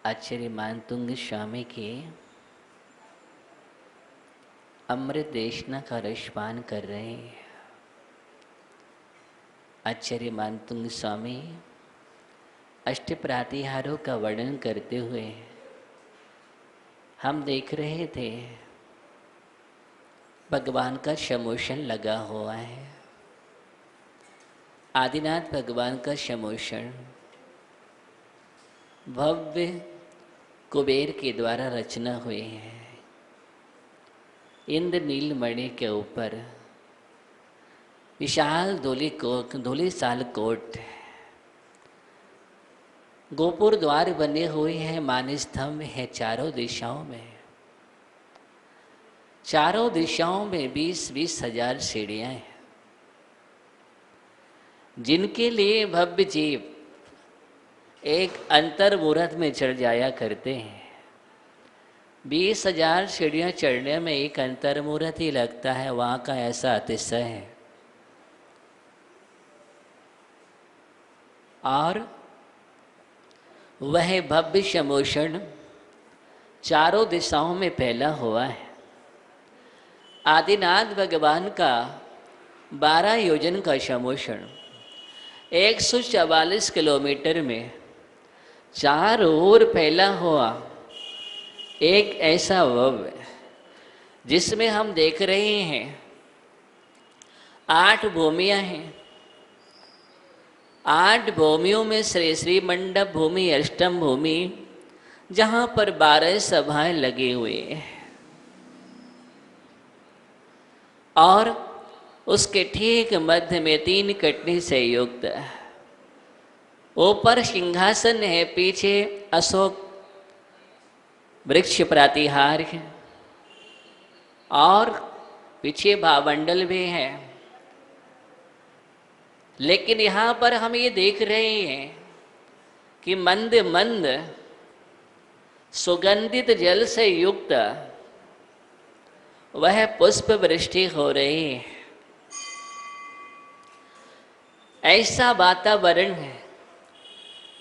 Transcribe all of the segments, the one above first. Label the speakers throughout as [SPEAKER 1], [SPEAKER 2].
[SPEAKER 1] आचार्य मानतुंग स्वामी के अमृत देशना का रसपान कर रहे हैं। आचार्य मानतुंग स्वामी अष्ट प्रातिहारों का वर्णन करते हुए हम देख रहे थे भगवान का समोशन लगा हुआ है। आदिनाथ भगवान का समोशन भव्य कुबेर के द्वारा रचना हुई है। इंद्र नीलमणि के ऊपर विशाल धूली साल कोट, गोपुर द्वार बने हुए हैं, मानस्तंभ है चारों दिशाओं में। चारों दिशाओं में 20-20 हजार सीढ़ियां हैं, जिनके लिए भव्य जीव एक अंतर मुहूर्त में चढ़ जाया करते हैं। 20,000 सीढ़ियाँ चढ़ने में एक अंतर मुहूर्त ही लगता है। वहाँ का ऐसा अतिशय है। और वह भव्य समोषण चारों दिशाओं में फैला हुआ है। आदिनाथ भगवान का 12 योजन का समोषण 144 किलोमीटर में चारों ओर फैला हुआ एक ऐसा भव्य, जिसमें हम देख रहे हैं 8 भूमियाँ हैं। 8 भूमियों में श्री मंडप भूमि, अष्टम भूमि, जहाँ पर 12 सभाएं लगी हुई हैं। और उसके ठीक मध्य में 3 कटनी से युक्त ऊपर सिंहासन है, पीछे अशोक वृक्ष प्रातिहार है और पीछे भावमंडल भी है। लेकिन यहाँ पर हम ये देख रहे हैं कि मंद मंद सुगंधित जल से युक्त वह पुष्प वृष्टि हो रही है। ऐसा वातावरण है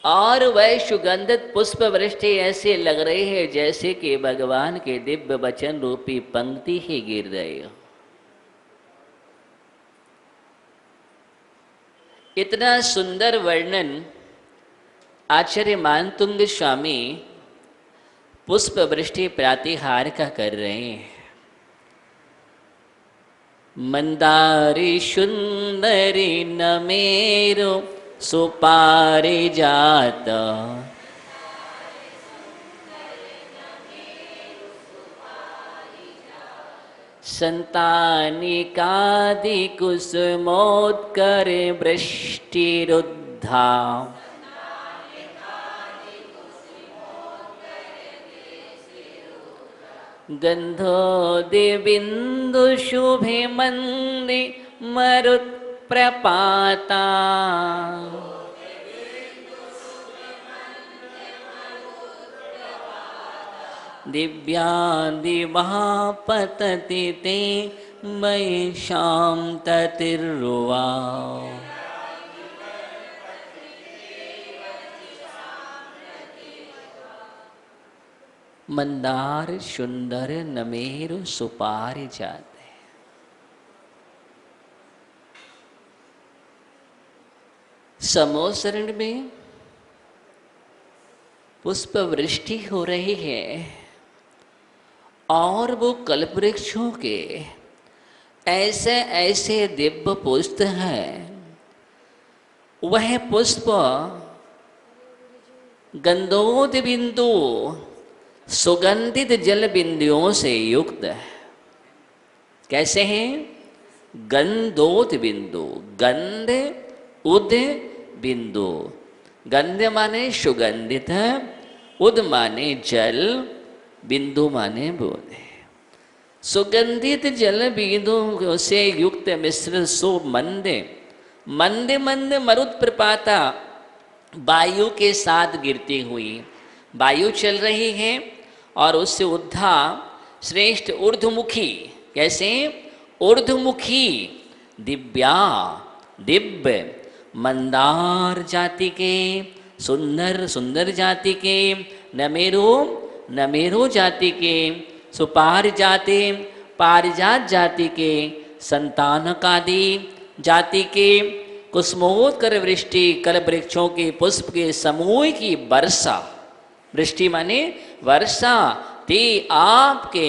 [SPEAKER 1] और वह सुगंधित पुष्प वृष्टि ऐसे लग रही है जैसे कि भगवान के दिव्य वचन रूपी पंक्ति ही गिर रही हो। इतना सुंदर वर्णन आचार्य मानतुंग स्वामी पुष्प वृष्टि प्रातिहार का कर रहे हैं। मंदारी सुंदरी नमेरो सुपारिजात, संतानिकादि कुसुमोत्करे वृष्टिरुद्धा, गंधोदिबिंदु शुभे मंदि मरुत्प्रपाता, दिव्यादिमहापतति ते मयि शान्ततिर्वा। मंदार सुंदर नमेरु सुपारिजात। समोसरण में पुष्प वृष्टि हो रही है और वो कल्पवृक्षों के ऐसे ऐसे दिव्य पुष्प हैं। वह पुष्प गंधोद बिंदु सुगंधित जल बिंदुओं से युक्त है। कैसे हैं? गंधोद बिंदु, गंध उद बिंदु। गंध माने सुगंधित है, उद माने जल, बिंदु माने बूंद। सुगंधित जल बिंदु से युक्त मिश्र सो मंदे मंदे मंद मरुत प्रपाता, वायु के साथ गिरती हुई। वायु चल रही है और उससे उद्धा श्रेष्ठ ऊर्ध्वमुखी। कैसे? ऊर्ध्वमुखी दिव्या दिव्य मंदार जाति के सुंदर सुंदर जाति के, नमेरो नमेरो जाति के, सुपार जाति पारिजात जाति के, संतानकादि जाति के, कुसुमोत्कर वृष्टि कल वृक्षों के पुष्प के समूह की वर्षा, वृष्टि माने वर्षा, ते आपके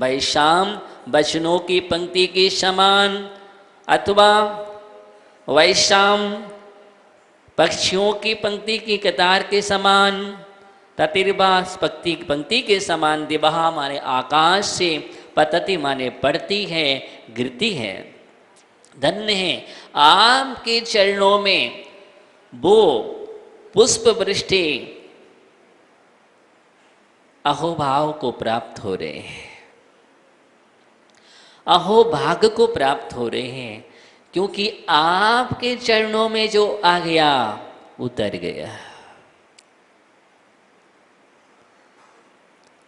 [SPEAKER 1] वैशाम वचनों की पंक्ति के समान, अथवा वैशाम पक्षियों की पंक्ति की कतार के समान, ततिर्वास पंक्ति के समान, दिवहा माने आकाश से, पतति माने पड़ती है, गिरती है। धन्य है आपके चरणों में वो पुष्प वृष्टि अहोभाव को प्राप्त हो रहे हैं, अहोभाग्य को प्राप्त हो रहे हैं, क्योंकि आपके चरणों में जो आ गया उतर गया।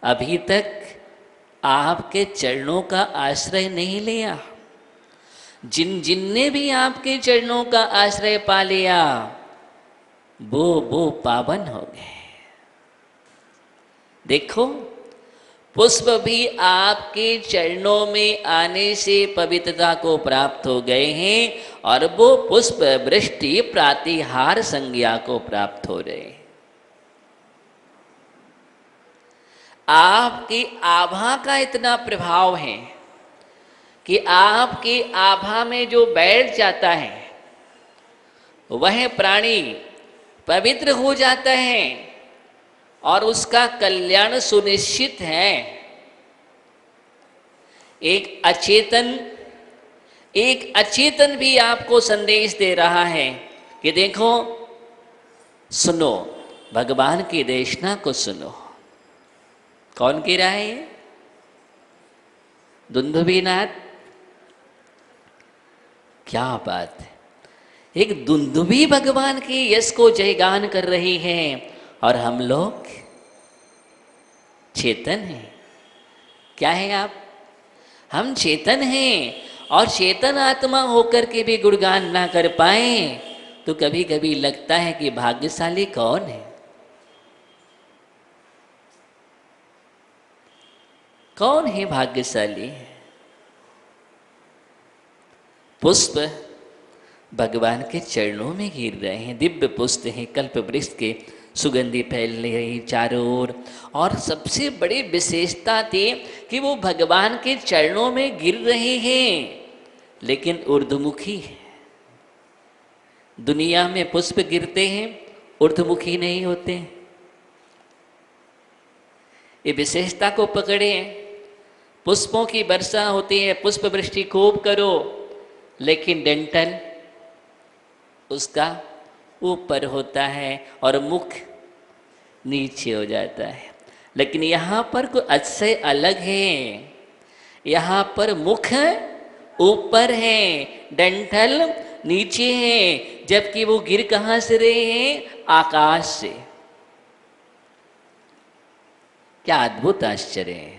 [SPEAKER 1] अभी तक आपके चरणों का आश्रय नहीं लिया, जिनने भी आपके चरणों का आश्रय पा लिया वो पावन हो गए। देखो पुष्प भी आपके चरणों में आने से पवित्रता को प्राप्त हो गए हैं और वो पुष्प वृष्टि प्रातिहार संज्ञा को प्राप्त हो रहे हैं। आपकी आभा का इतना प्रभाव है कि आपकी आभा में जो बैठ जाता है वह प्राणी पवित्र हो जाता है और उसका कल्याण सुनिश्चित है। एक अचेतन भी आपको संदेश दे रहा है कि देखो, सुनो, भगवान की देशना को सुनो। कौन कह रहा है? दुंदुभीनाथ। क्या बात है! एक दुंदुभी भगवान की यश को जयगान कर रही है और हम लोग चेतन हैं। क्या है आप? हम चेतन हैं और चेतन आत्मा होकर के भी गुणगान ना कर पाए तो कभी कभी लगता है कि भाग्यशाली कौन है? कौन है भाग्यशाली? पुष्प भगवान के चरणों में गिर रहे हैं, दिव्य पुष्प हैं, कल्प वृक्ष के सुगंधी फैल रही चारों ओर। और सबसे बड़ी विशेषता थी कि वो भगवान के चरणों में गिर रहे हैं लेकिन ऊर्ध्वमुखी है। दुनिया में पुष्प गिरते हैं, ऊर्ध्वमुखी नहीं होते। ये विशेषता को पकड़े। पुष्पों की वर्षा होती है, पुष्प वृष्टि खूब करो, लेकिन डंठल उसका ऊपर होता है और मुख नीचे हो जाता है। लेकिन यहाँ पर कोई अतिशय अलग है। यहाँ पर मुख ऊपर है, डंठल नीचे है, जबकि वो गिर कहाँ से रहे हैं? आकाश से। क्या अद्भुत आश्चर्य है!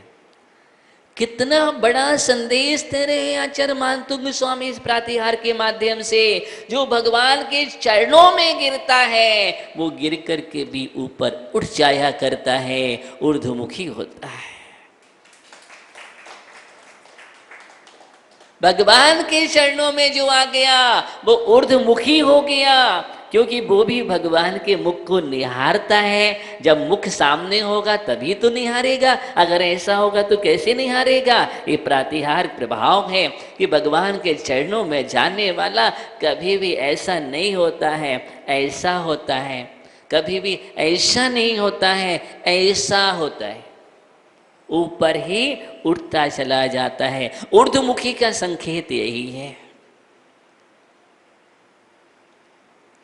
[SPEAKER 1] कितना बड़ा संदेश दे रहे हैं आचार्य मानतुंग स्वामी इस प्रातिहार के माध्यम से। जो भगवान के चरणों में गिरता है वो गिर करके भी ऊपर उठ जाया करता है, ऊर्ध्वमुखी होता है। भगवान के चरणों में जो आ गया वो ऊर्ध्वमुखी हो गया, क्योंकि वो भी भगवान के मुख को निहारता है। जब मुख सामने होगा तभी तो निहारेगा, अगर ऐसा होगा तो कैसे निहारेगा? ये प्रातिहार प्रभाव है कि भगवान के चरणों में जाने वाला कभी भी ऐसा नहीं होता है, ऐसा होता है, कभी भी ऐसा नहीं होता है, ऐसा होता है, ऊपर ही उठता चला जाता है। ऊर्ध्वमुखी का संकेत यही है।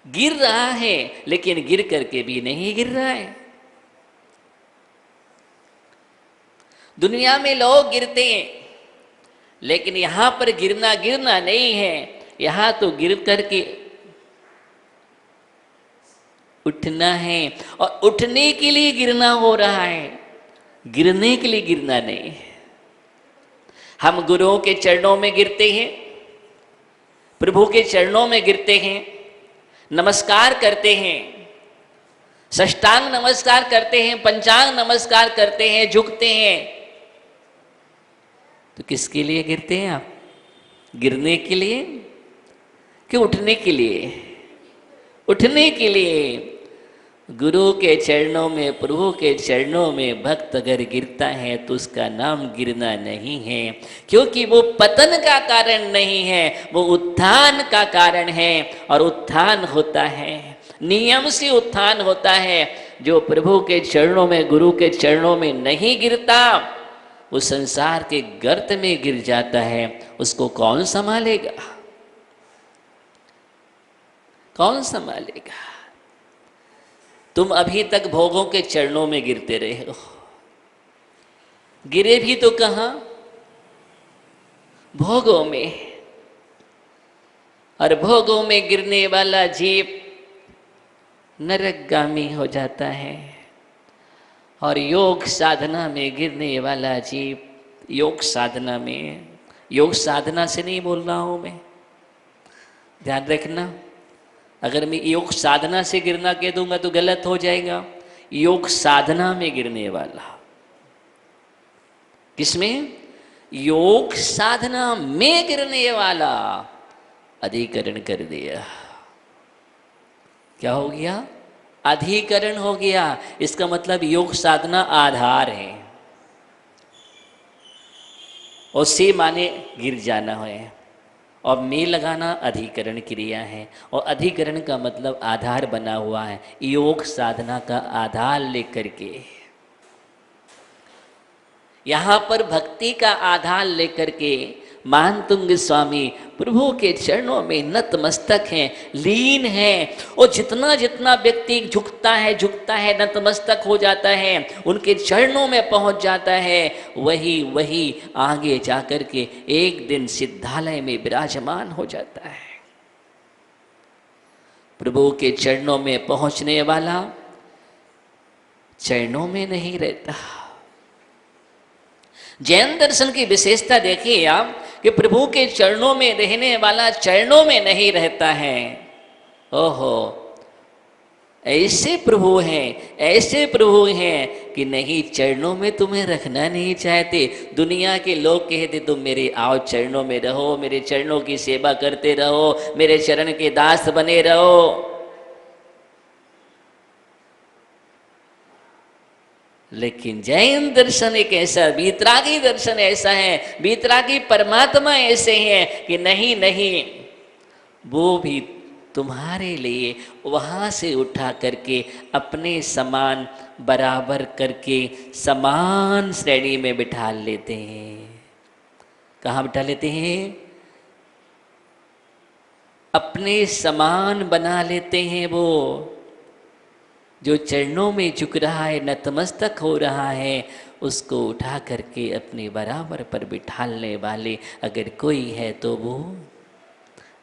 [SPEAKER 1] गिर रहा है लेकिन गिर करके भी नहीं गिर रहा है। दुनिया में लोग गिरते हैं लेकिन यहां पर गिरना नहीं है, यहां तो गिर करके उठना है और उठने के लिए गिरना हो रहा है, गिरने के लिए गिरना नहीं है। हम गुरुओं के चरणों में गिरते हैं, प्रभु के चरणों में गिरते हैं, नमस्कार करते हैं, साष्टांग नमस्कार करते हैं, पंचांग नमस्कार करते हैं, झुकते हैं, तो किसके लिए गिरते हैं आप? गिरने के लिए कि उठने के लिए? उठने के लिए। गुरु के चरणों में, प्रभु के चरणों में भक्त अगर गिरता है तो उसका नाम गिरना नहीं है, क्योंकि वो पतन का कारण नहीं है, वो उत्थान का कारण है। और उत्थान होता है, नियम से उत्थान होता है। जो प्रभु के चरणों में, गुरु के चरणों में नहीं गिरता, वो संसार के गर्त में गिर जाता है। उसको कौन संभालेगा? कौन संभालेगा? तुम अभी तक भोगों के चरणों में गिरते रहे हो। गिरे भी तो कहाँ? भोगों में। और भोगों में गिरने वाला जीव नरकगामी हो जाता है। और योग साधना में गिरने वाला जीव, योग साधना में, योग साधना से नहीं बोल रहा हूं मैं, ध्यान रखना। अगर मैं योग साधना से गिरना कह दूंगा तो गलत हो जाएगा। योग साधना में गिरने वाला। किसमें? योग साधना में गिरने वाला। अधिकरण कर दिया। क्या हो गया? अधिकरण हो गया। इसका मतलब योग साधना आधार है, और से माने गिर जाना है, और में लगाना अधिकरण क्रिया है। और अधिकरण का मतलब आधार बना हुआ है, योग साधना का आधार लेकर के। यहाँ पर भक्ति का आधार लेकर के मानतुंग स्वामी प्रभु के चरणों में नतमस्तक हैं, लीन हैं। और जितना जितना व्यक्ति झुकता है, नतमस्तक हो जाता है, उनके चरणों में पहुंच जाता है, वही वही आगे जाकर के एक दिन सिद्धालय में विराजमान हो जाता है। प्रभु के चरणों में पहुंचने वाला चरणों में नहीं रहता। जैन दर्शन की विशेषता देखिए आप कि प्रभु के चरणों में रहने वाला चरणों में नहीं रहता है। ओहो, ऐसे प्रभु हैं, ऐसे प्रभु हैं कि नहीं, चरणों में तुम्हें रखना नहीं चाहते। दुनिया के लोग कहते तुम मेरे आओ चरणों में रहो, मेरे चरणों की सेवा करते रहो, मेरे चरण के दास बने रहो। लेकिन जैन दर्शन एक ऐसा, वीतरागी दर्शन ऐसा है, वीतरागी परमात्मा ऐसे हैं कि नहीं नहीं, वो भी तुम्हारे लिए वहाँ से उठा करके अपने समान बराबर करके समान श्रेणी में बिठा लेते हैं। कहाँ बिठा लेते हैं? अपने समान बना लेते हैं। वो जो चरणों में झुक रहा है, नतमस्तक हो रहा है, उसको उठा करके अपने बराबर पर बिठाने वाले अगर कोई है तो वो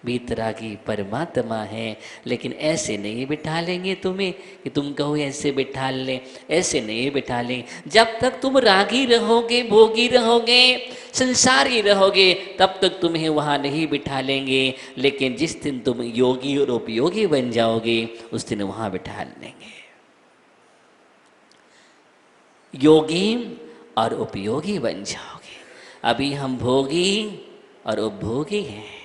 [SPEAKER 1] वीतरागी परमात्मा है। लेकिन ऐसे नहीं बिठा लेंगे तुम्हें कि तुम कहो ऐसे बिठा लें, ऐसे नहीं बिठा लें। जब तक तुम रागी रहोगे, भोगी रहोगे, संसारी रहोगे, तब तक तुम्हें वहाँ नहीं बिठा लेंगे। लेकिन जिस दिन तुम योगी और उपयोगी बन जाओगे, उस दिन वहाँ बिठा लेंगे। योगी और उपयोगी बन जाओगे। अभी हम भोगी और उपभोगी हैं।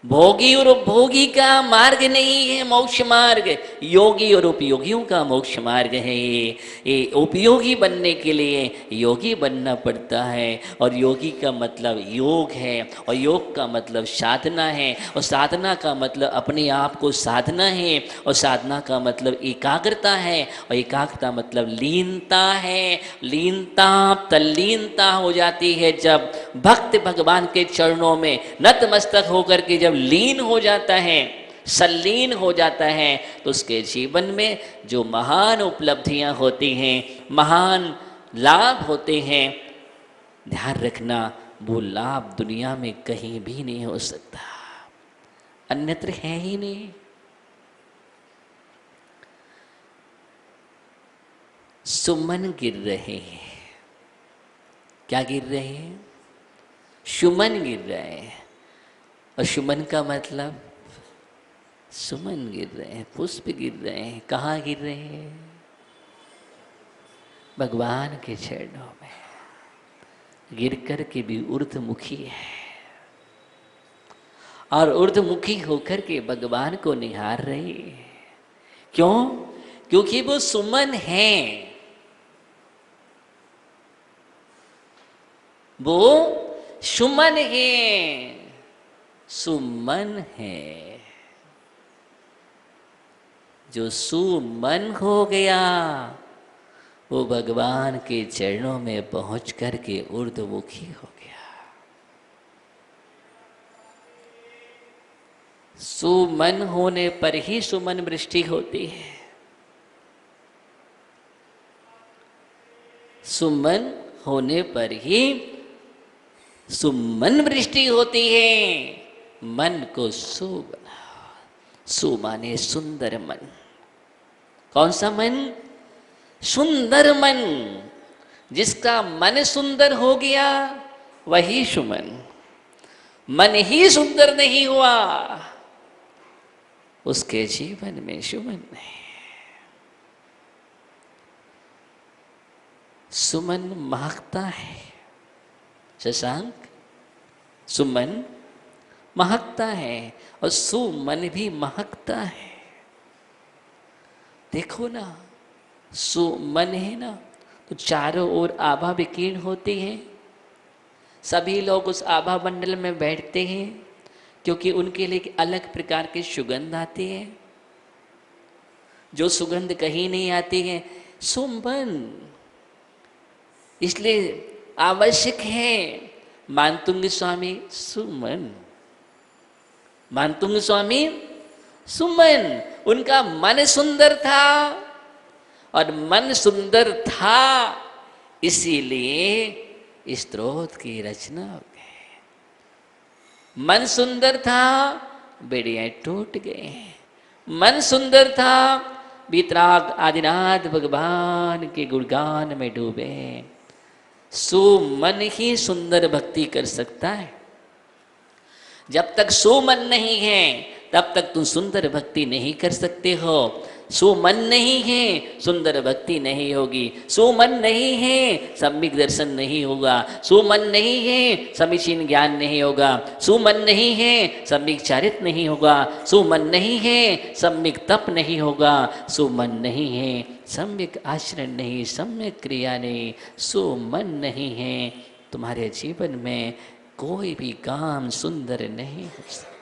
[SPEAKER 1] भोगी और उपभोगी का मार्ग नहीं है मोक्ष मार्ग, योगी और उपयोगियों का मोक्ष मार्ग है। ये उपयोगी बनने के लिए योगी बनना पड़ता है। और योगी का मतलब योग है, और योग का मतलब साधना है, और साधना का मतलब अपने आप को साधना है, और साधना का मतलब एकाग्रता है, और एकाग्रता मतलब लीनता है। लीनता तल्लीनता हो जाती है जब भक्त भगवान के चरणों में नतमस्तक होकर के जब लीन हो जाता है, सल्लीन हो जाता है, तो उसके जीवन में जो महान उपलब्धियां होती हैं, महान लाभ होते हैं, ध्यान रखना वो लाभ दुनिया में कहीं भी नहीं हो सकता, अन्यत्र है ही नहीं। सुमन गिर रहे हैं। क्या गिर रहे हैं? सुमन गिर रहे हैं। और सुमन का मतलब सुमन गिर रहे हैं, पुष्प गिर रहे हैं। कहाँ गिर रहे हैं? भगवान के चरणों में। गिर कर के भी ऊर्ध्वमुखी है, और ऊर्ध्वमुखी होकर के भगवान को निहार रही है। क्यों? क्योंकि वो सुमन है। वो सुमन है, सुमन है। जो सुमन हो गया वो भगवान के चरणों में पहुंच करके ऊर्ध्वमुखी हो गया। सुमन होने पर ही सुमन वृष्टि होती है। सुमन होने पर ही सुमन वृष्टि होती है। मन को सु बनाओ। सु माने सुंदर मन। कौन सा मन? सुंदर मन। जिसका मन सुंदर हो गया वही सुमन। मन ही सुंदर नहीं हुआ, उसके जीवन में सुमन नहीं। सुमन महकता है शशांक, सुमन महकता है और सुमन भी महकता है। देखो ना, सुमन है ना तो चारों ओर आभा विकीर्ण होती है। सभी लोग उस आभा मंडल में बैठते हैं क्योंकि उनके लिए एक अलग प्रकार की सुगंध आती है, जो सुगंध कहीं नहीं आती है। सुमन इसलिए आवश्यक है। मानतुंग स्वामी सुमन, मानतुंग स्वामी सुमन। उनका मन सुंदर था और मन सुंदर था इसीलिए स्तोत्र की रचना हो गई। मन सुंदर था, बेड़ियां टूट गए। मन सुंदर था, वितराग आदिनाथ भगवान के गुणगान में डूबे। सुमन ही सुंदर भक्ति कर सकता है। जब तक सुमन नहीं है तब तक तुम सुंदर भक्ति नहीं कर सकते हो। सुमन नहीं है, सुंदर भक्ति नहीं होगी। सुमन नहीं है, सम्यक दर्शन नहीं होगा। सुमन नहीं है, समीचीन ज्ञान नहीं होगा। सुमन नहीं है, सम्यक चारित्र नहीं होगा। सुमन नहीं है, सम्यक तप नहीं होगा। सुमन नहीं है, सम्यक आचरण नहीं, सम्यक क्रिया नहीं। सुमन नहीं है, तुम्हारे जीवन में कोई भी काम सुंदर नहीं हो सकता।